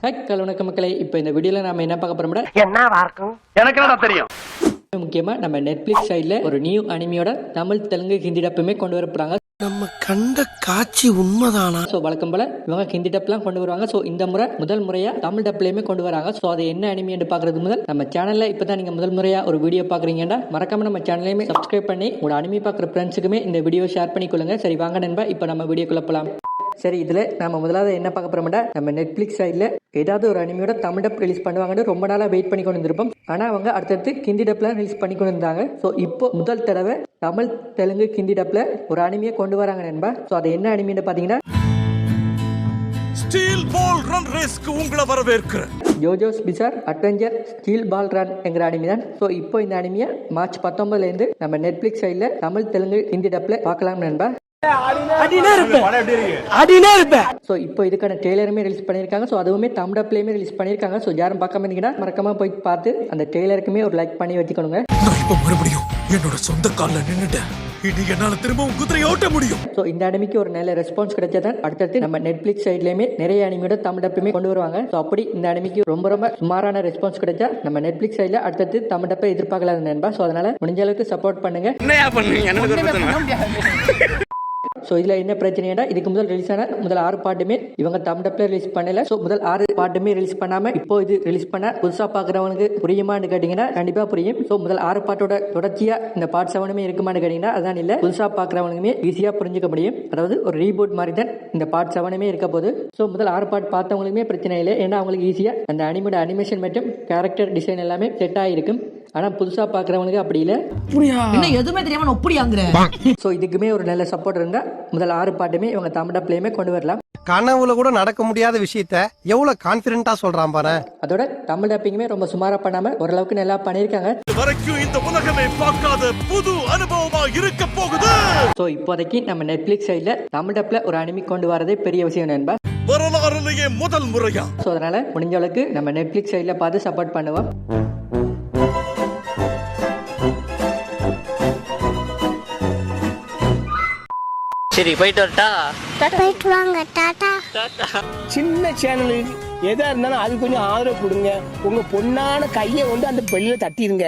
வணக்கம் மக்களே. இப்போ இந்த வீடியோல நாம என்ன பார்க்க போறோம்னா, என்னவா இருக்கும் எனக்கு என்ன தெரியும். முக்கியமா நம்ம நெட்ஃபிளிக்ஸ் சைட்ல ஒரு நியூ அனிமியோட தமிழ், தெலுங்கு, ஹிந்தி டப்புமே கொண்டு வர போறாங்க. நம்ம கண்ட காட்சி உண்மைதானா? ஸோ வழக்கம் போல இவங்க ஹிந்தி டப்லாம் கொண்டு வருவாங்க. ஸோ இந்த முறை முதல் முறையா தமிழ் டப்லையுமே கொண்டு வராங்க. ஸோ அது என்ன அனிமி என்று பார்க்கறது முதல் நம்ம சேனல்ல இப்பதான் நீங்க முதல் முறையா ஒரு வீடியோ பாக்குறீங்கன்னா மறக்காம நம்ம சேனலையுமே சப்ஸ்கிரைப் பண்ணி உங்களோட அனிமி பார்க்குற ஃப்ரெண்ட்ஸுக்குமே இந்த வீடியோ ஷேர் பண்ணிக்கொள்ளுங்க. சரி வாங்க நண்பா, இப்போ நம்ம வீடியோக்குள்ள போலாம். சரி, இதுல நம்ம முதலாவது என்ன பார்க்க போறோம்னா, நம்ம நெட்ஃபிளிக்ஸ் சைட்ல ஏதாவது ஒரு அனிமியோட தமிழ் டப் ரிலீஸ் பண்ணுவாங்கன்னு ரொம்ப நாளா வெயிட் பண்ணி கொண்டு இருந்திருப்போம். ஆனா அவங்க அடுத்தடுத்து ஹிந்தி டப்ல ரிலீஸ் பண்ணி கொண்டு இருந்தாங்க. ஸோ இப்போ முதல் தடவை தமிழ், தெலுங்கு, ஹிந்தி டப்ல ஒரு அனிமியை கொண்டு வராங்க நண்பா. ஸோ அது என்ன அனிமின்னு பாத்தீங்கன்னா, ஸ்டீல் பால் ரன் ரேஸ்க்கு உங்களை வரவேற்கிறேன். JoJo's bizarre adventure steel ball run என்கிற அனிமி தான். ஸோ இப்போ இந்த அனிமியை மார்ச் 19 இருந்து நம்ம நெட்ஃபிளிக்ஸ் சைட்ல தமிழ், தெலுங்கு, ஹிந்தி டப்ல பார்க்கலாம் நண்பா. ஸோ இப்போ இதுக்கான ட்ரெய்லருமே ரிலீஸ் பண்ணியிருக்காங்க. ஸோ அதுவுமே தமிழ் டப்லயுமே ரிலீஸ் பண்ணியிருக்காங்க. ஸோ யாரும் பார்க்காம இருந்தீங்கன்னா மறக்காம போய் பார்த்து அந்த ட்ரெய்லருக்குமே ஒரு லைக் பண்ணி வச்சுக்கணுங்க. நான் இப்போ மறுபடியும் என்னோட சொந்த கால்ல நின்னுட்டேன். இனி என்னால திரும்பவும் குதிரை ஓட்ட முடியும். ஸோ இந்த அனிமிக்கு ஒரு நல்ல ரெஸ்பான்ஸ் கிடைச்சதான் அடுத்தடுத்து நம்ம நெட்ஃபிளிக்ஸ் சைட்லயுமே நிறைய அனிமியோட தமிழ் டப்புமே கொண்டு வருவாங்க. ஸோ அப்படி இந்த அனிமிக்கு ரொம்ப சுமாரான ரெஸ்பான்ஸ் கிடைச்சா நம்ம நெட்ஃபிளிக்ஸ் சைட்ல அடுத்தடுத்து தமிழ் டப்பை எதிர்பார்க்கலாம் நண்பா. ஸோ அதனால முடிஞ்ச அளவுக்கு சப்போர்ட் பண்ணுங்க. ஸோ இதில் என்ன பிரச்சனைனா, இதுக்கு முதல் ரிலீஸ் ஆன முதல் 6 பாட்டுமே இவங்க தமிழ் டப்ல ரிலீஸ் பண்ணல. ஸோ முதல் 6 பாட்டுமே ரிலீஸ் பண்ணாம இப்போ இது ரிலீஸ் பண்ண புதுசாக பார்க்குறவங்களுக்கு புரியுமான்னு கேட்டிங்கன்னா கண்டிப்பாக புரியும். ஸோ முதல் 6 பாட்டோட தொடர்ச்சியா இந்த பார்ட் 7 இருக்குமான்னு கேட்டிங்கன்னா அதான் இல்லை. புதுசாக பார்க்குறவங்களுமே ஈஸியாக புரிஞ்சுக்க முடியும். அதாவது ஒரு ரீபூட் மாதிரி தான் இந்த பார்ட் 7 இருக்க போது. ஸோ முதல் 6 பாட் பார்த்தவங்களுக்குமே பிரச்சனை இல்லை. ஏன்னா அவங்களுக்கு ஈஸியாக அந்த அனிமோட அனிமேஷன் மற்றும் கேரக்டர் டிசைன் எல்லாமே செட் ஆகிருக்கும். ஆனால் புதுசாக பார்க்குறவங்களுக்கு அப்படி இல்லை. எதுவுமே தெரியாம ஒப்படியாங்கிற. ஸோ இதுக்குமே ஒரு நல்ல சப்போர்ட் இருந்தா முதல் 6 பாட்டுமே இவங்க தமிழ் டப்லயுமே கொண்டு வரலாம். கனவுல கூட நடக்க முடியாத விஷயத்த எவ்வளவு கான்பிடென்ட்டா சொல்றான் பாரு. அதோட தமிழ் டப்பிங்குமே ரொம்ப சுமாரா பண்ணாம ஓரளவுக்கு நல்லா பண்ணிருக்காங்க. வரைக்கும் இந்த உலகமே பார்க்காத புது அனுபவமா இருக்க போகுது. சோ இப்போதைக்கு நம்ம நெட்ஃபிளிக்ஸ் சைட்ல தமிழ் டப்ல ஒரு அனிமி கொண்டு வரதே பெரிய விஷயம் நண்பா. வரலாறுலயே முதல் முறையா. சோ அதனால முடிஞ்ச அளவுக்கு நம்ம நெட்ஃபிளிக்ஸ் சைட்ல பார்த்து சப்போர்ட் பண்ணுவோம். சரி போயிட்டு வரட்டா. போயிட்டு வாங்க, டாடா. சின்ன சேனலுக்கு எதா இருந்தாலும் அது கொஞ்சம் ஆதரவு கொடுங்க. உங்க பொண்ணான கையை வந்து அந்த பெல்லில தட்டிடுங்க.